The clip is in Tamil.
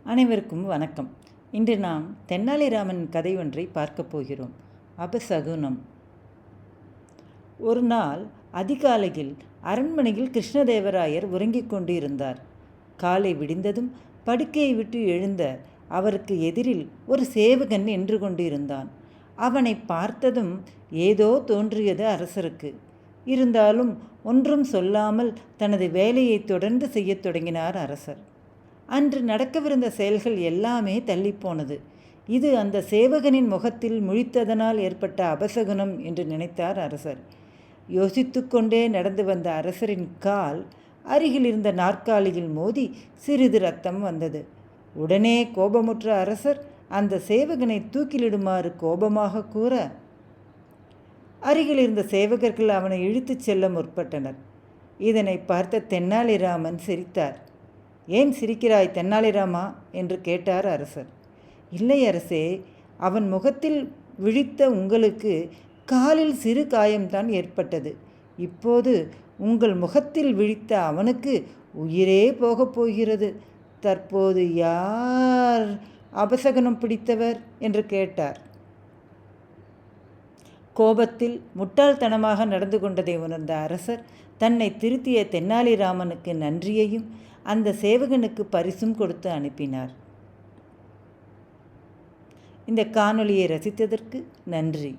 அனைவருக்கும் வணக்கம். இன்று நாம் தென்னாலிராமன் கதை ஒன்றை பார்க்கப் போகிறோம். அபசகுனம். ஒரு நாள் அதிகாலையில் அரண்மனையில் கிருஷ்ணதேவராயர் உறங்கிக் கொண்டு இருந்தார். காலை விடிந்ததும் படுக்கையை விட்டு எழுந்த அவருக்கு எதிரில் ஒரு சேவகன் நின்று கொண்டு இருந்தான். அவனை பார்த்ததும் ஏதோ தோன்றியது அரசருக்கு. இருந்தாலும் ஒன்றும் சொல்லாமல் தனது வேலையை தொடர்ந்து செய்யத் தொடங்கினார் அரசர். அன்று நடக்கவிருந்த செயல்கள் எல்லாமே தள்ளிப்போனது. இது அந்த சேவகனின் முகத்தில் முழித்ததனால் ஏற்பட்ட அபசகுனம் என்று நினைத்தார் அரசர். யோசித்து கொண்டே நடந்து வந்த அரசரின் கால் அருகில் இருந்த நாற்காலியில் மோதி சிறிது ரத்தம் வந்தது. உடனே கோபமுற்ற அரசர் அந்த சேவகனை தூக்கிலிடுமாறு கோபமாக கூற, அருகில் இருந்த சேவகர்கள் அவனை இழுத்துச் செல்ல முற்பட்டனர். இதனை பார்த்த தென்னாலிராமன் சிரித்தார். ஏன் சிரிக்கிறாய் தென்னாலிராமா என்று கேட்டார் அரசர். இல்லை அரசே, அவன் முகத்தில் விழித்த உங்களுக்கு காலில் சிறு காயம்தான் ஏற்பட்டது. இப்போது உங்கள் முகத்தில் விழித்த அவனுக்கு உயிரே போகப் போகிறது. தற்போது யார் அபசகுனம் பிடித்தவர் என்று கேட்டார். கோபத்தில் முட்டாள்தனமாக நடந்து கொண்டதை உணர்ந்த அரசர் தன்னை திருத்திய தென்னாலிராமனுக்கு நன்றியையும் அந்த சேவகனுக்கு பரிசும் கொடுத்து அனுப்பினார். இந்த காணொளியை ரசித்ததற்கு நன்றி.